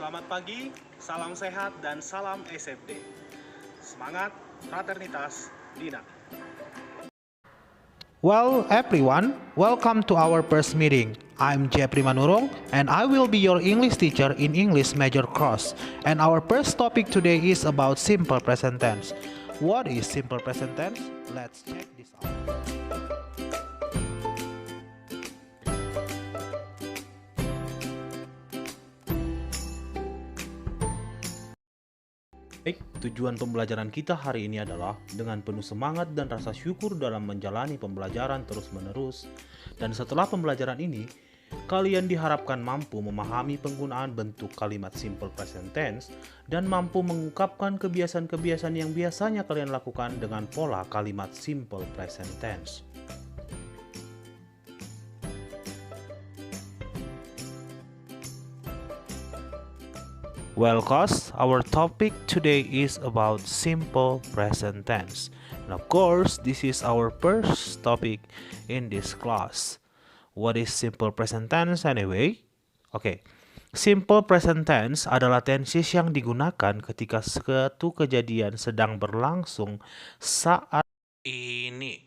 Selamat pagi, salam sehat, dan salam SFD. Semangat, fraternitas, Dina. Well, everyone, welcome to our first meeting. I'm Jeffrey Manurung, and I will be your English teacher in English major course. And our first topic today is about simple present tense. What is simple present tense? Let's check this out. Baik, tujuan pembelajaran kita hari ini adalah dengan penuh semangat dan rasa syukur dalam menjalani pembelajaran terus-menerus. Dan setelah pembelajaran ini, kalian diharapkan mampu memahami penggunaan bentuk kalimat simple present tense dan mampu mengungkapkan kebiasaan-kebiasaan yang biasanya kalian lakukan dengan pola kalimat simple present tense. Well, cause our topic today is about simple present tense. And of course, this is our first topic in this class. What is simple present tense anyway? Oke. Simple present tense adalah tenses yang digunakan ketika suatu kejadian sedang berlangsung saat ini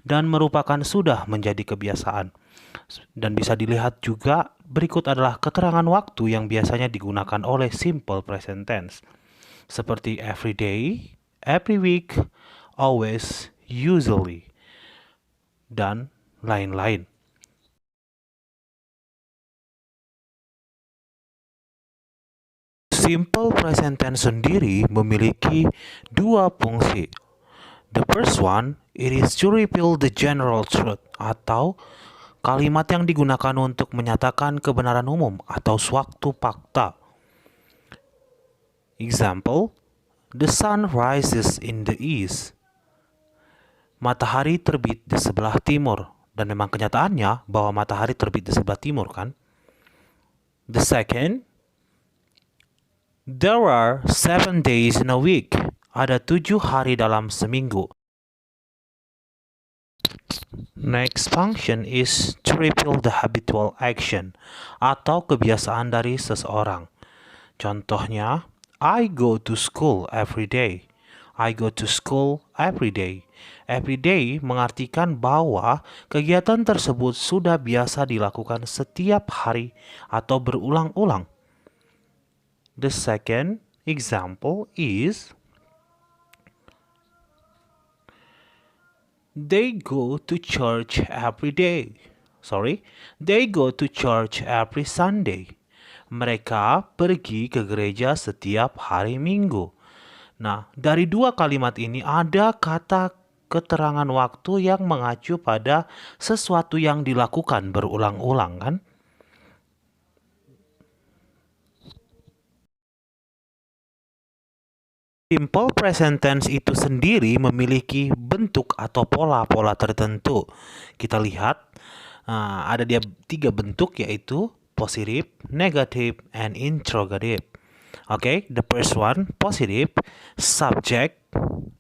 dan merupakan sudah menjadi kebiasaan. Dan bisa dilihat juga berikut adalah keterangan waktu yang biasanya digunakan oleh simple present tense. Seperti every day, every week, always, usually, dan lain-lain. Simple present tense sendiri memiliki dua fungsi. The first one, it is to reveal the general truth, atau kalimat yang digunakan untuk menyatakan kebenaran umum atau suatu fakta. Example, the sun rises in the east. Matahari terbit di sebelah timur. Dan memang kenyataannya bahwa matahari terbit di sebelah timur, kan? The second, there are 7 days in a week. Ada 7 hari dalam seminggu. Next function is to reveal the habitual action atau kebiasaan dari seseorang. Contohnya, I go to school every day. I go to school every day. Every day mengartikan bahwa kegiatan tersebut sudah biasa dilakukan setiap hari atau berulang-ulang. The second example is they go to church every day. They go to church every Sunday. Mereka pergi ke gereja setiap hari Minggu. Nah, dari dua kalimat ini ada kata keterangan waktu yang mengacu pada sesuatu yang dilakukan berulang-ulang, kan? Simple present tense itu sendiri memiliki bentuk atau pola-pola tertentu. Kita lihat ada dia 3 bentuk, yaitu positive, negative, and interrogative. Okay, the first one, positive, subject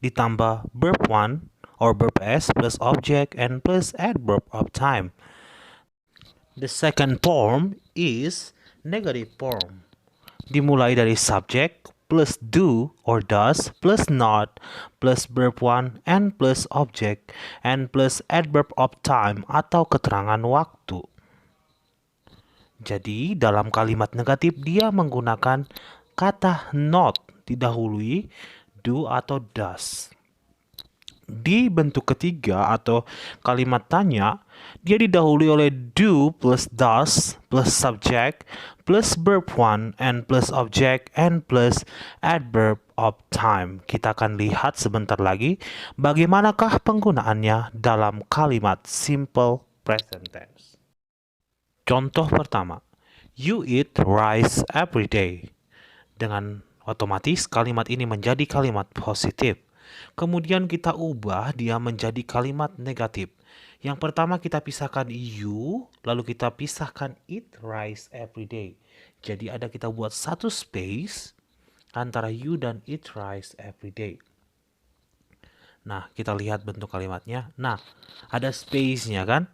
ditambah verb 1 or verb s plus object and plus adverb of time. The second form is negative form. Dimulai dari subject plus do or does plus not plus verb 1 and plus object and plus adverb of time atau keterangan waktu. Jadi dalam kalimat negatif dia menggunakan kata not didahului do atau does. Di bentuk ketiga atau kalimat tanya, dia didahului oleh do plus does plus subject plus verb 1 and plus object and plus adverb of time. Kita akan lihat sebentar lagi bagaimanakah penggunaannya dalam kalimat simple present tense. Contoh pertama, you eat rice every day. Dengan otomatis kalimat ini menjadi kalimat positif. Kemudian kita ubah dia menjadi kalimat negatif. Yang pertama kita pisahkan you, lalu kita pisahkan eat rice every day. Jadi kita buat satu space antara you dan eat rice every day. Nah, kita lihat bentuk kalimatnya. Nah, ada space-nya, kan?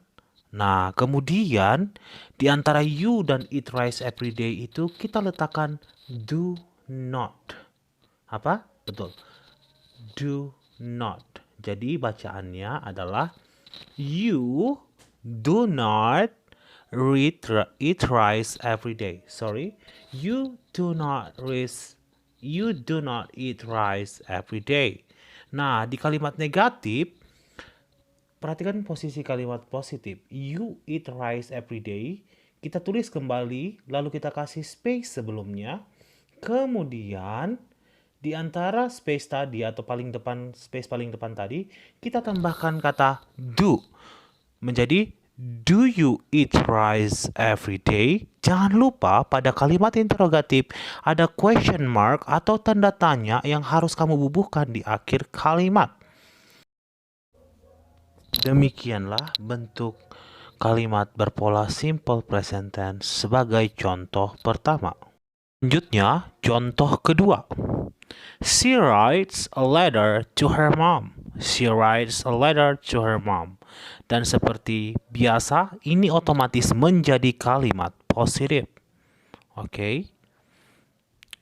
Nah, kemudian di antara you dan eat rice every day itu kita letakkan do not. Apa? Betul. Do not. Jadi bacaannya adalah you do not eat rice every day. Sorry. You do not eat rice every day. Nah, di kalimat negatif perhatikan posisi kalimat positif. You eat rice every day. Kita tulis kembali, lalu kita kasih space sebelumnya. Kemudian, di antara space tadi atau space paling depan tadi, kita tambahkan kata do. Menjadi, do you eat rice every day? Jangan lupa pada kalimat interrogatif ada question mark atau tanda tanya yang harus kamu bubuhkan di akhir kalimat. Demikianlah bentuk kalimat berpola simple present tense sebagai contoh pertama. Selanjutnya, contoh kedua. She writes a letter to her mom. She writes a letter to her mom. Dan seperti biasa, ini otomatis menjadi kalimat positif. Oke.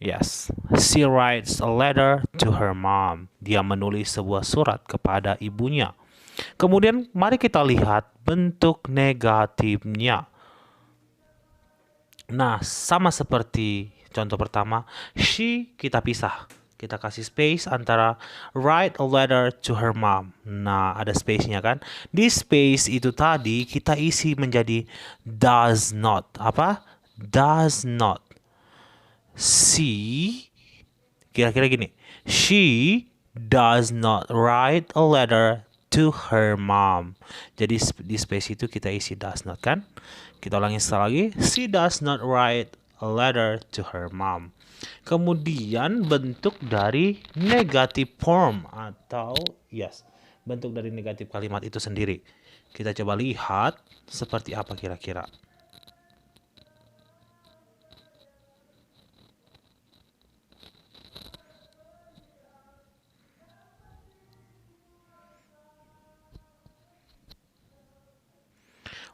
Yes. She writes a letter to her mom. Dia menulis sebuah surat kepada ibunya. Kemudian mari kita lihat bentuk negatifnya. Nah, sama seperti contoh pertama, she kita pisah. Kita kasih space antara write a letter to her mom. Nah, ada space-nya kan? Di space itu tadi kita isi menjadi does not. Apa? Does not. She, kira-kira gini. She does not write a letter to her mom. Jadi di space itu kita isi does not kan? Kita ulangi sekali lagi. She does not write a letter to her mom. Kemudian bentuk dari negative form atau bentuk dari negatif kalimat itu sendiri. Kita coba lihat seperti apa kira-kira.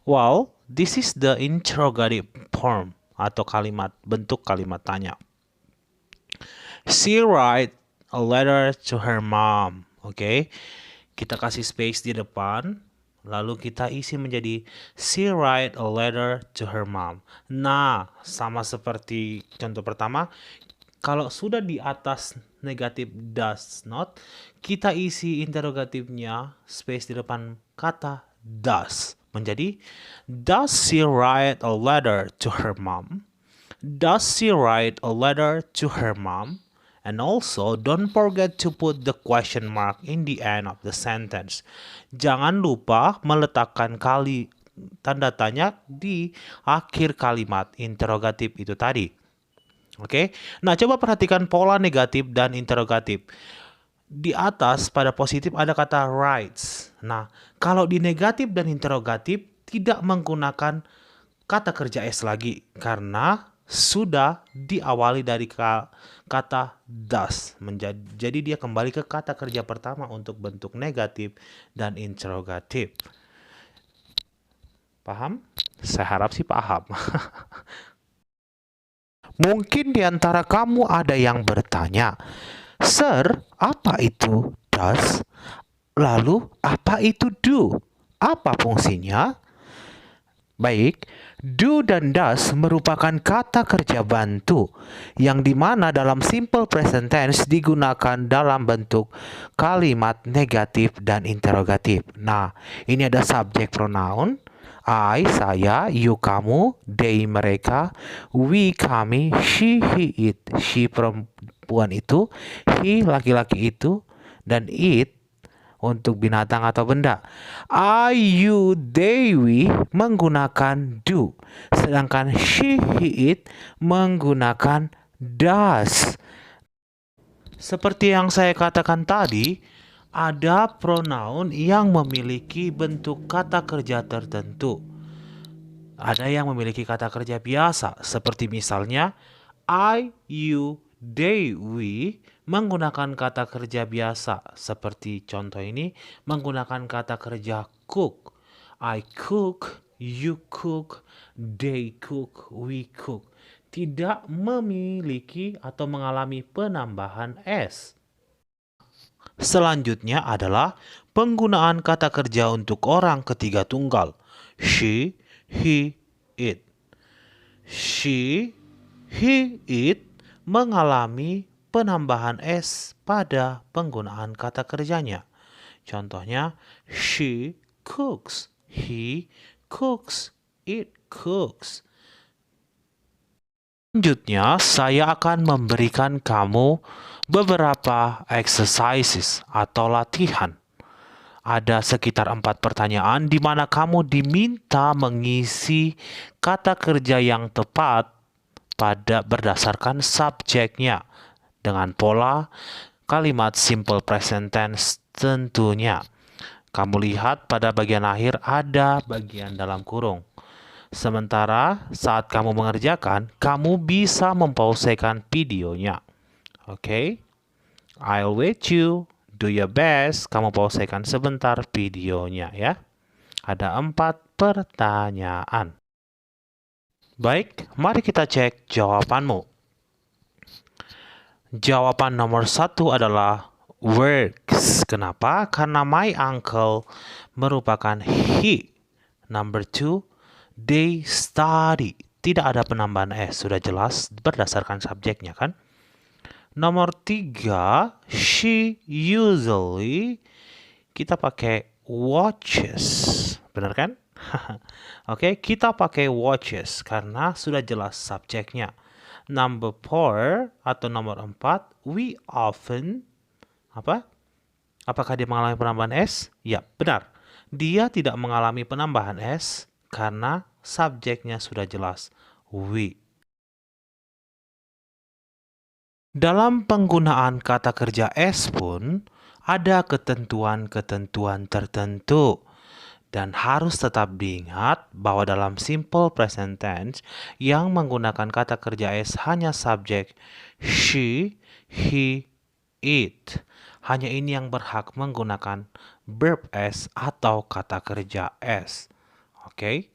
Well, this is the interrogative form atau bentuk kalimat tanya. She write a letter to her mom. Oke. Kita kasih space di depan, lalu kita isi menjadi she write a letter to her mom. Nah, sama seperti contoh pertama, kalau sudah di atas negatif does not, kita isi interrogatifnya space di depan kata does. Menjadi, does she write a letter to her mom? Does she write a letter to her mom? And also, don't forget to put the question mark in the end of the sentence. Jangan lupa meletakkan tanda tanya di akhir kalimat interrogatif itu tadi. Oke, nah coba perhatikan pola negatif dan interrogatif. Di atas pada positif ada kata writes. Nah, kalau di negatif dan interrogatif tidak menggunakan kata kerja S lagi karena sudah diawali dari kata does. Jadi dia kembali ke kata kerja pertama untuk bentuk negatif dan interrogatif. Paham? Saya harap sih paham. Mungkin di antara kamu ada yang bertanya, Sir, apa itu does? Lalu, apa itu do? Apa fungsinya? Baik, do dan does merupakan kata kerja bantu yang dimana dalam simple present tense digunakan dalam bentuk kalimat negatif dan interrogatif. Nah, ini ada subjek pronoun. I, saya, you, kamu, they, mereka, we, kami, she, he, it. She, perempuan itu, he, laki-laki itu, dan it, untuk binatang atau benda. I, you, they, we menggunakan do. Sedangkan she, he, it menggunakan does. Seperti yang saya katakan tadi, ada pronoun yang memiliki bentuk kata kerja tertentu. Ada yang memiliki kata kerja biasa, seperti misalnya I, you, they, we menggunakan kata kerja biasa seperti contoh ini menggunakan kata kerja cook. I cook, you cook, they cook, we cook. Tidak memiliki atau mengalami penambahan S. Selanjutnya adalah penggunaan kata kerja untuk orang ketiga tunggal. She, he, it. She, he, it mengalami penambahan S pada penggunaan kata kerjanya. Contohnya, she cooks, he cooks, it cooks. Selanjutnya, saya akan memberikan kamu beberapa exercises atau latihan. Ada sekitar 4 pertanyaan di mana kamu diminta mengisi kata kerja yang tepat pada berdasarkan subjeknya dengan pola kalimat simple present tense tentunya. Kamu lihat pada bagian akhir ada bagian dalam kurung. Sementara saat kamu mengerjakan, kamu bisa mempausekan videonya. Oke? I'll wait you. Do your best. Kamu pausekan sebentar videonya ya. Ada 4 pertanyaan. Baik, mari kita cek jawabanmu. Jawaban nomor 1 adalah works. Kenapa? Karena my uncle merupakan he. Number 2, they study. Tidak ada penambahan S, sudah jelas berdasarkan subjeknya kan? Nomor 3, she usually, kita pakai watches. Benar kan? Oke, kita pakai watches karena sudah jelas subjeknya. Number 4 atau nomor 4, we often, apa? Apakah dia mengalami penambahan S? Ya, benar. Dia tidak mengalami penambahan S karena subjeknya sudah jelas, we. Dalam penggunaan kata kerja S pun, ada ketentuan-ketentuan tertentu. Dan harus tetap diingat bahwa dalam simple present tense yang menggunakan kata kerja S hanya subjek she, he, it. Hanya ini yang berhak menggunakan verb S atau kata kerja S. Oke?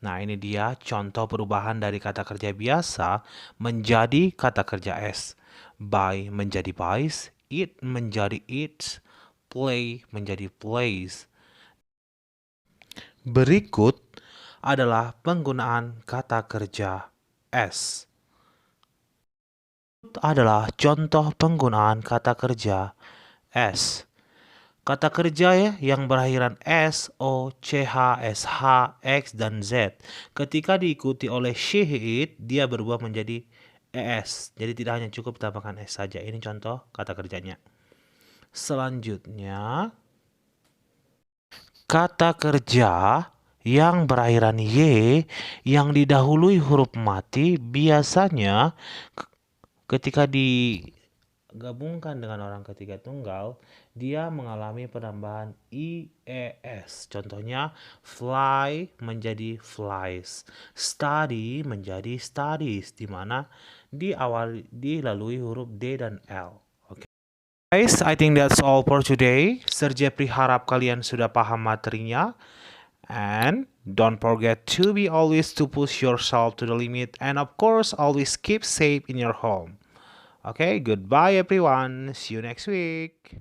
Nah, ini dia contoh perubahan dari kata kerja biasa menjadi kata kerja S. Buy menjadi buys, eat menjadi eats, play menjadi plays. Berikut adalah penggunaan kata kerja S. Adalah contoh penggunaan kata kerja S. Kata kerja ya yang berakhiran S, O, CH, SH, X, dan Z. Ketika diikuti oleh she, it, dia berubah menjadi ES. Jadi tidak hanya cukup tambahkan S saja. Ini contoh kata kerjanya. Selanjutnya, kata kerja yang berakhiran Y yang didahului huruf mati biasanya ketika digabungkan dengan orang ketiga tunggal, dia mengalami penambahan IES. Contohnya, fly menjadi flies, study menjadi studies, di mana dilalui huruf D dan L. Oke. Guys, I think that's all for today. Sir Jeffrey harap kalian sudah paham materinya. And don't forget to be always to push yourself to the limit. And of course, always keep safe in your home. Okay, goodbye everyone. See you next week.